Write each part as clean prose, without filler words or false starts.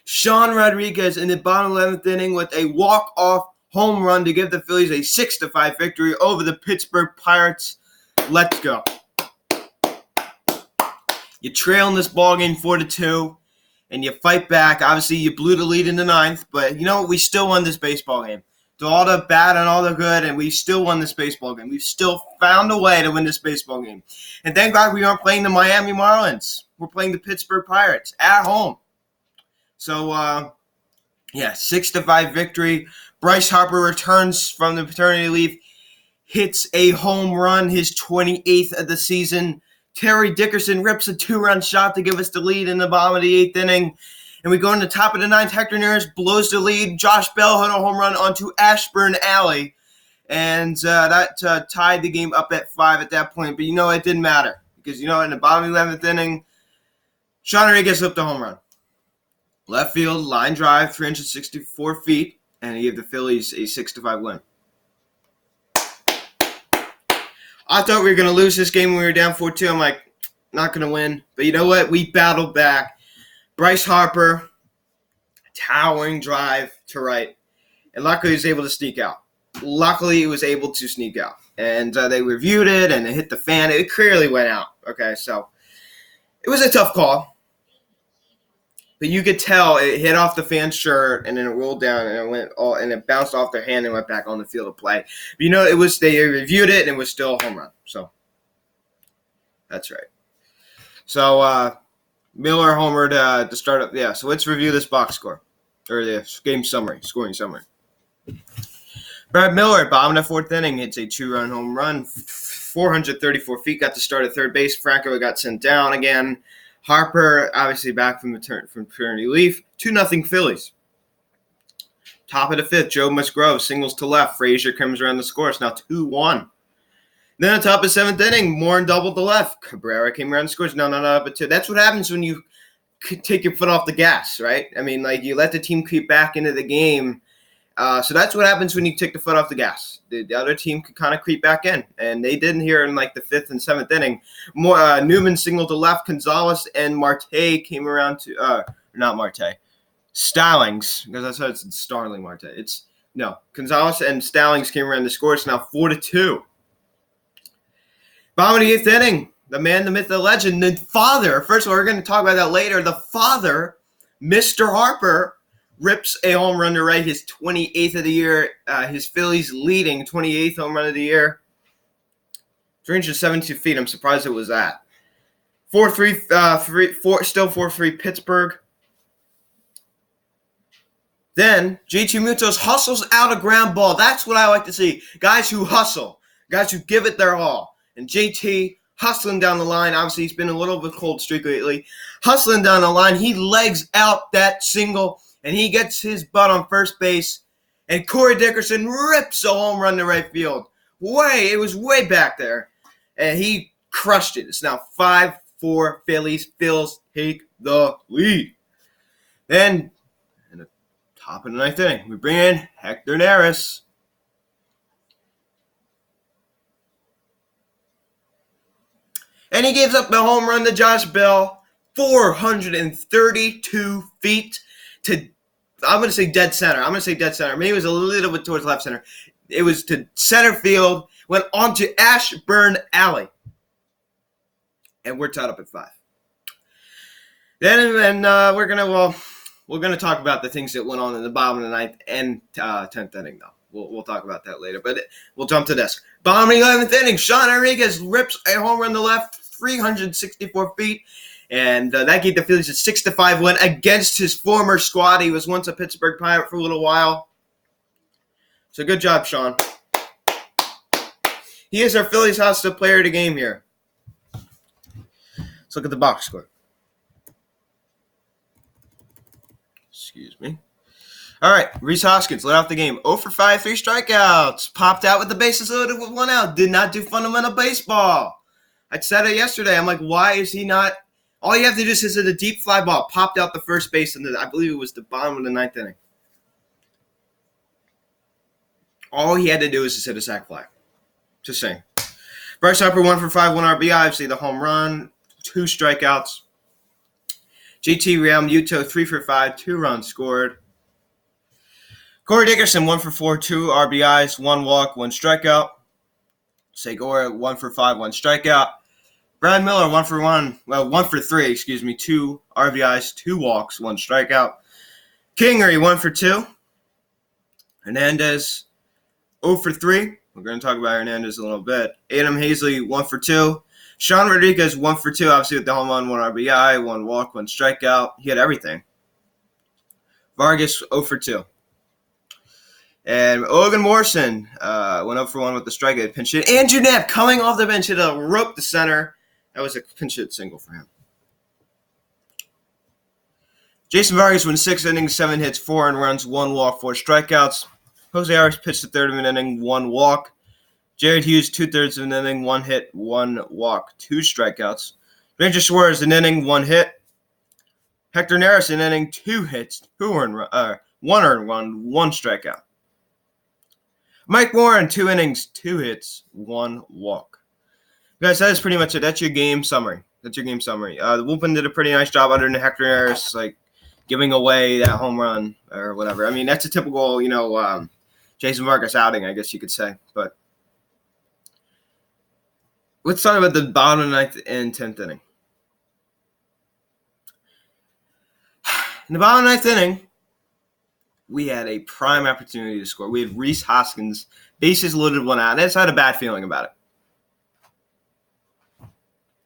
Sean Rodriguez in the bottom 11th inning with a walk-off home run to give the Phillies a 6-5 victory over the Pittsburgh Pirates. Let's go. You trail in this ballgame 4-2, and you fight back. Obviously, you blew the lead in the ninth, but you know what? We still won this baseball game. To all the bad and all the good, and we still won this baseball game. We've still found a way to win this baseball game. And thank God we aren't playing the Miami Marlins. We're playing the Pittsburgh Pirates at home. So, 6-5 victory. Bryce Harper returns from the paternity leave, hits a home run, his 28th of the season. Terry Dickerson rips a 2-run shot to give us the lead in the bottom of the 8th inning. And we go in the top of the 9th. Hector Neris blows the lead. Josh Bell hit a home run onto Ashburn Alley. And that tied the game up at 5 at that point. But it didn't matter. Because, in the bottom of the 11th inning, Sean Rodriguez hit the home run. Left field, line drive, 364 feet. And he gave the Phillies a 6-5 win. I thought we were going to lose this game when we were down 4-2. I'm like, not going to win. But you know what? We battled back. Bryce Harper, towering drive to right. And luckily he was able to sneak out. And they reviewed it, and it hit the fan. It clearly went out. Okay, so it was a tough call. But you could tell it hit off the fan's shirt, and then it rolled down, and it bounced off their hand and went back on the field of play. But they reviewed it, and it was still a home run. So that's right. So Miller homered to start up. Yeah, so let's review this box score, or the game summary, scoring summary. Brad Miller, bottom of the 4th inning, hits a 2-run home run, 434 feet, got to start at third base. Franco got sent down again. Harper, obviously back from paternity leave. 2-0 Phillies. Top of the 5th, Joe Musgrove singles to left. Frazier comes around the score. It's now 2-1. Then on top of 7th inning, Moore doubled to left. Cabrera came around and scores. No, but 2. That's what happens when you take your foot off the gas, right? I mean, you let the team creep back into the game. So that's what happens when you take the foot off the gas. The other team could kind of creep back in, and they didn't here in the 5th and 7th inning. Newman singled to left. Gonzalez and Marte came around to not Marte, Stallings, because I said it's Starling Marte. Gonzalez and Stallings came around to score. It's now 4-2. Bottom of the 8th inning, the man, the myth, the legend, the father. First of all, we're going to talk about that later. The father, Mr. Harper, rips a home run to right, his 28th of the year. His Phillies leading 28th home run of the year. 372 feet. I'm surprised it was that. 4-3, still 4-3 Pittsburgh. Then JT Mutos hustles out a ground ball. That's what I like to see. Guys who hustle. Guys who give it their all. And JT hustling down the line. Obviously, he's been a little bit cold streak lately. Hustling down the line. He legs out that single, and he gets his butt on first base. And Corey Dickerson rips a home run to right field. It was way back there. And he crushed it. It's now 5-4 Phillies. Phils take the lead. Then, in the top of the 9th inning, we bring in Hector Neris. And he gives up the home run to Josh Bell, 432 feet to, I'm going to say dead center. Maybe it was a little bit towards left center. It was to center field, went onto Ashburn Alley. And we're tied up at 5. Then we're going to talk about the things that went on in the bottom of the 9th and 10th inning, though. We'll talk about that later. But we'll jump to this. Bottom of the 11th inning, Sean Rodriguez rips a home run to left, 364 feet. And that gave the Phillies a 6-5 win against his former squad. He was once a Pittsburgh Pirate for a little while. So good job, Sean. He is our Phillies hostile player of the game here. Let's look at the box score. Excuse me. All right, Rhys Hoskins led off the game. 0 for 5, 3 strikeouts. Popped out with the bases loaded with 1 out. Did not do fundamental baseball. I said it yesterday. I'm like, why is he not? All you have to do is hit a deep fly ball. Popped out the first base, and I believe it was the bottom of the 9th inning. All he had to do was just hit a sac fly. Just saying. Bryce Harper 1 for 5, 1 RBI. Obviously, the home run, 2 strikeouts. JT Realmuto, 3 for 5, 2 runs scored. Corey Dickerson, 1 for 4, 2 RBIs, 1 walk, 1 strikeout. Segura, 1 for 5, 1 strikeout. Brad Miller, 1 for 3, 2 RBIs, 2 walks, 1 strikeout. Kingery, 1 for 2. Hernandez, 0 for 3. We're going to talk about Hernandez a little bit. Adam Hazley, 1 for 2. Sean Rodriguez, 1 for 2, obviously with the home run, 1 RBI, 1 walk, 1 strikeout. He had everything. Vargas, 0 for 2. And Logan Morrison went 0 for 1 with the strikeout pinch hit. Andrew Knapp coming off the bench hit a rope to center. That was a pinch hit single for him. Jason Vargas went 6 innings, 7 hits, 4 earned runs, 1 walk, 4 strikeouts. Jose Arias pitched the third of an inning, 1 walk. Jared Hughes, 2/3 of an inning, 1 hit, 1 walk, 2 strikeouts. Ranger Suarez, an inning, 1 hit. Hector Neris, an inning, 2 hits, 1 earned run, 1 strikeout. Mike Warren, 2 innings, 2 hits, 1 walk. Guys, that is pretty much it. That's your game summary. The Bullpen did a pretty nice job under Hector Neris, giving away that home run or whatever. I mean, that's a typical, Jason Vargas outing, I guess you could say. But let's talk about the bottom of the 9th and 10th inning. In the bottom of the 9th inning, we had a prime opportunity to score. We had Rhys Hoskins, bases loaded, 1 out. I just had a bad feeling about it.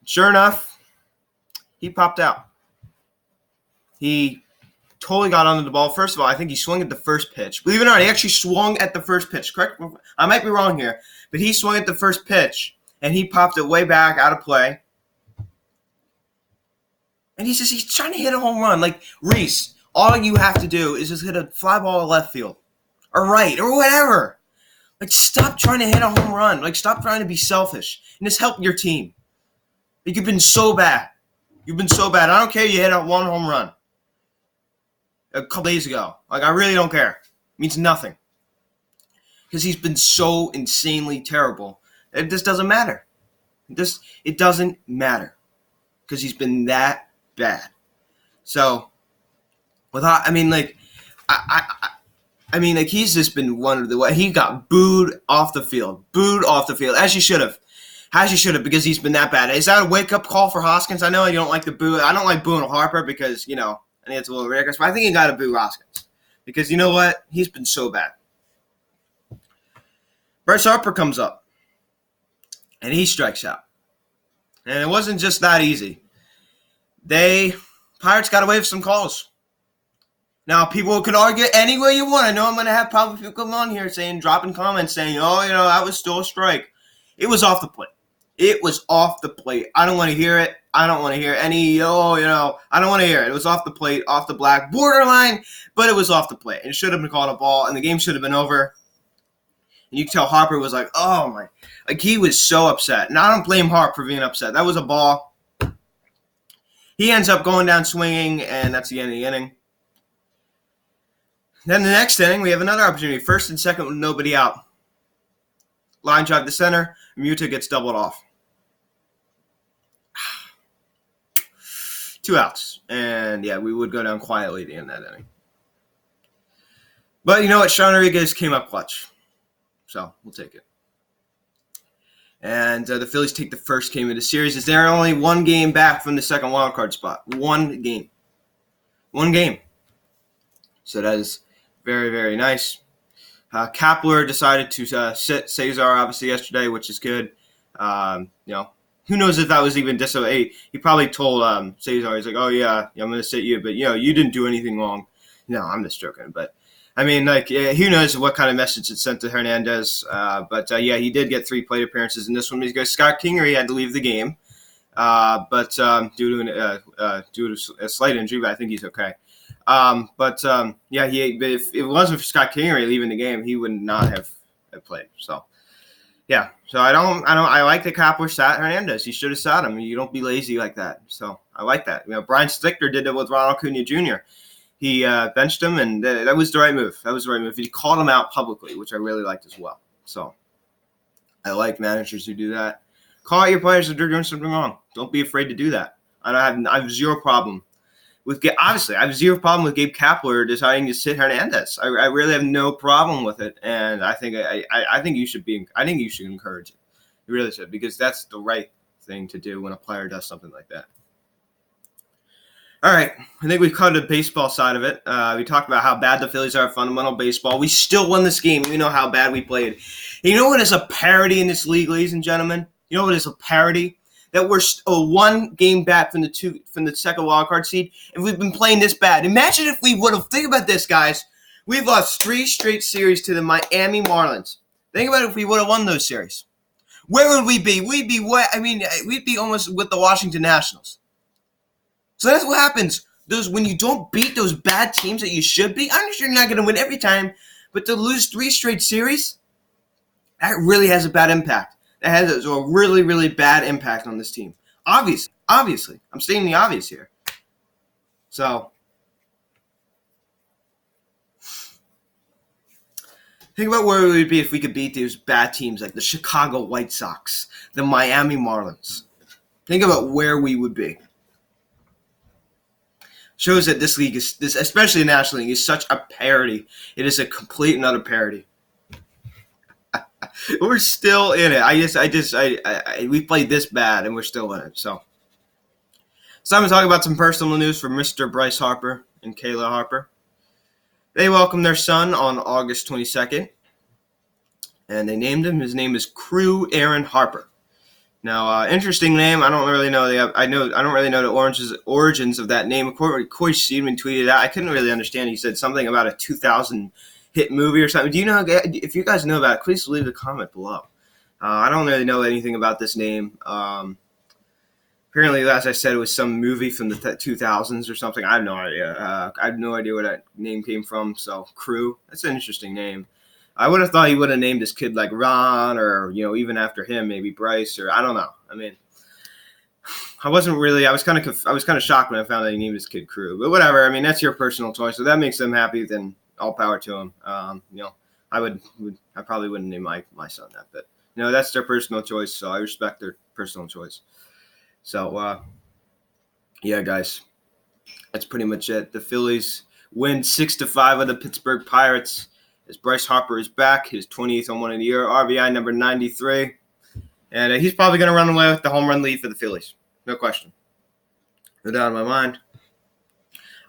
Sure enough, he popped out. He totally got onto the ball. First of all, I think he swung at the first pitch. Believe it or not, he actually swung at the first pitch. Correct? I might be wrong here, but he swung at the first pitch, and he popped it way back out of play. And he's trying to hit a home run. Rhys, all you have to do is just hit a fly ball to left field or right or whatever. Stop trying to hit a home run. Stop trying to be selfish and just help your team. You've been so bad. I don't care you hit a 1 home run a couple days ago. I really don't care. It means nothing. Because he's been so insanely terrible. It just doesn't matter. It doesn't matter. Because he's been that bad. So, he's just been one of the. He got booed off the field, as you should have, because he's been that bad. Is that a wake up call for Hoskins? I know you don't like the boo. I don't like booing Harper because I think it's a little ridiculous. But I think you got to boo Hoskins because you know what? He's been so bad. Bryce Harper comes up and he strikes out, and it wasn't just that easy. Pirates got away with some calls. Now, people could argue any way you want. I know I'm going to have probably people come on here dropping comments saying, that was still a strike. It was off the plate. I don't want to hear it. I don't want to hear any, I don't want to hear it. It was off the plate, off the black, borderline, but it was off the plate. It should have been called a ball, and the game should have been over. And you could tell Harper was oh my, he was so upset. And I don't blame Harper for being upset. That was a ball. He ends up going down swinging, and that's the end of the inning. Then the next inning, we have another opportunity. First and second with nobody out. Line drive to center. Muta gets doubled off. 2 outs. And, we would go down quietly at the end of that inning. But you know what? Sean Rodriguez came up clutch. So, we'll take it. And the Phillies take the first game of the series as they're only 1 game back from the second wildcard spot. 1 game. 1 game. So that is very, very nice. Kapler decided to sit Cesar, obviously, yesterday, which is good. Who knows if that was even disobeyed. He probably told Cesar, he's oh, yeah, I'm going to sit you, but, you didn't do anything wrong. No, I'm just joking. But, who knows what kind of message it sent to Hernandez. He did get 3 plate appearances in this one because Scott Kingery had to leave the game. Due to a slight injury, but I think he's okay. If it wasn't for Scott Kingery leaving the game, he would not have played. So, yeah. So I like the Kapler sat Hernandez. He should have sat him. You don't be lazy like that. So I like that. Brian Stickler did that with Ronald Acuna Jr. He benched him, and that was the right move. He called him out publicly, which I really liked as well. So I like managers who do that. Call out your players if they're doing something wrong. Don't be afraid to do that. I have 0 problem Obviously, I have zero problem with Gabe Kapler deciding to sit Hernandez. I really have no problem with it, and I think I think you should encourage it. You really should, because that's the right thing to do when a player does something like that. All right, I think we've covered the baseball side of it. We talked about how bad the Phillies are at fundamental baseball. We still won this game. We know how bad we played. You know what is a parity in this league, ladies and gentlemen? You know what is a parity? That we're one game back from the second wild card seed, and we've been playing this bad. Imagine if we would have. Think about this, guys. We've lost 3 straight series to the Miami Marlins. Think about if we would have won those series. Where would we be? We'd be what? I mean, we'd be almost with the Washington Nationals. So that's what happens. When you don't beat those bad teams that you should be. I understand you're not going to win every time, but to lose 3 straight series, that really has a bad impact. That has a really, really bad impact on this team. Obviously. I'm stating the obvious here. So, think about where we would be if we could beat these bad teams like the Chicago White Sox, the Miami Marlins. Think about where we would be. Shows that this league especially the National League, is such a parody. It is a complete and utter parody. We're still in it. We played this bad and we're still in it. So it's time to talk about some personal news for Mr. Bryce Harper and Kayla Harper. They welcomed their son on August 22nd, and they named him. His name is Crew Aaron Harper. Now, interesting name. I don't really know. I don't really know the origins of that name. Corey Seaman tweeted out. I couldn't really understand. He said something about a 2000 hit movie or something. Do you know? If you guys know about it, please leave a comment below. I don't really know anything about this name. Apparently, as I said, it was some movie from the 2000s or something. I have no idea. I have no idea where that name came from. So, Crew. That's an interesting name. I would have thought he would have named his kid like Ron, or even after him, maybe Bryce, or I don't know. I mean, I was kind of shocked when I found that he named his kid Crew, but whatever. I mean, that's your personal choice. So that makes them happy. Then all power to him. I probably wouldn't name my son that, but that's their personal choice. So I respect their personal choice. So yeah, guys, that's pretty much it. The Phillies win 6-5 of the Pittsburgh Pirates. As Bryce Harper is back, his 28th home run of the year, RBI number 93. And he's probably going to run away with the home run lead for the Phillies. No question. No doubt in my mind.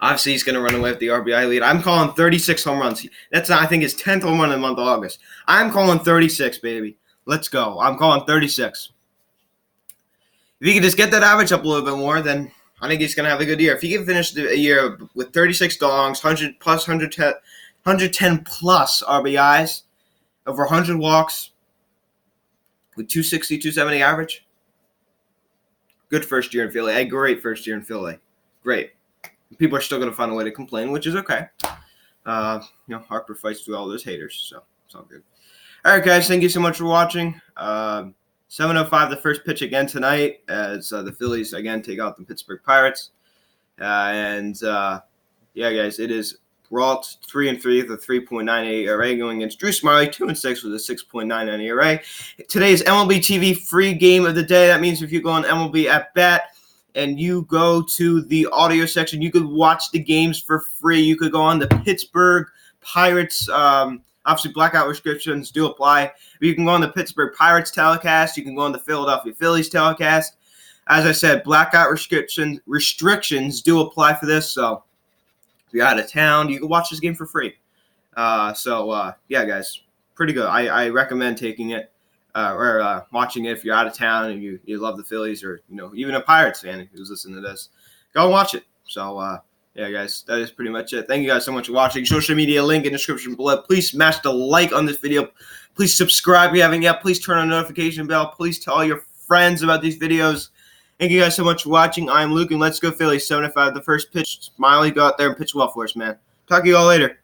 Obviously, he's going to run away with the RBI lead. I'm calling 36 home runs. That's, I think, his 10th home run in the month of August. I'm calling 36, baby. Let's go. I'm calling 36. If he can just get that average up a little bit more, then I think he's going to have a good year. If he can finish the year with 36 dongs, 110 plus RBIs, over 100 walks, with 260, 270 average. Good first year in Philly. A great first year in Philly. Great. People are still going to find a way to complain, which is okay. Harper fights through all those haters, so it's all good. All right, guys, thank you so much for watching. 7:05, the first pitch again tonight, as the Phillies again take out the Pittsburgh Pirates. Yeah, guys, it is Brault 3-3 with a 3.98 ERA going against Drew Smyly 2-6 with a 6.99 ERA. Today's MLB TV free game of the day. That means if you go on MLB at Bat and you go to the audio section, you could watch the games for free. You could go on the Pittsburgh Pirates. Obviously, blackout restrictions do apply. But you can go on the Pittsburgh Pirates telecast. You can go on the Philadelphia Phillies telecast. As I said, blackout restrictions do apply for this, so if you're out of town, you can watch this game for free. Yeah, guys, pretty good. I recommend taking it or watching it if you're out of town and you love the Phillies, or even a Pirates fan who's listening to this. Go and watch it. So yeah, guys, that is pretty much it. Thank you guys so much for watching. Social media link in the description below. Please smash the like on this video. Please subscribe if you haven't yet. Please turn on the notification bell. Please tell all your friends about these videos. Thank you guys so much for watching. I'm Luke, and let's go Phillies. 7-5, the first pitch. Smyly, go out there and pitch well for us, man. Talk to you all later.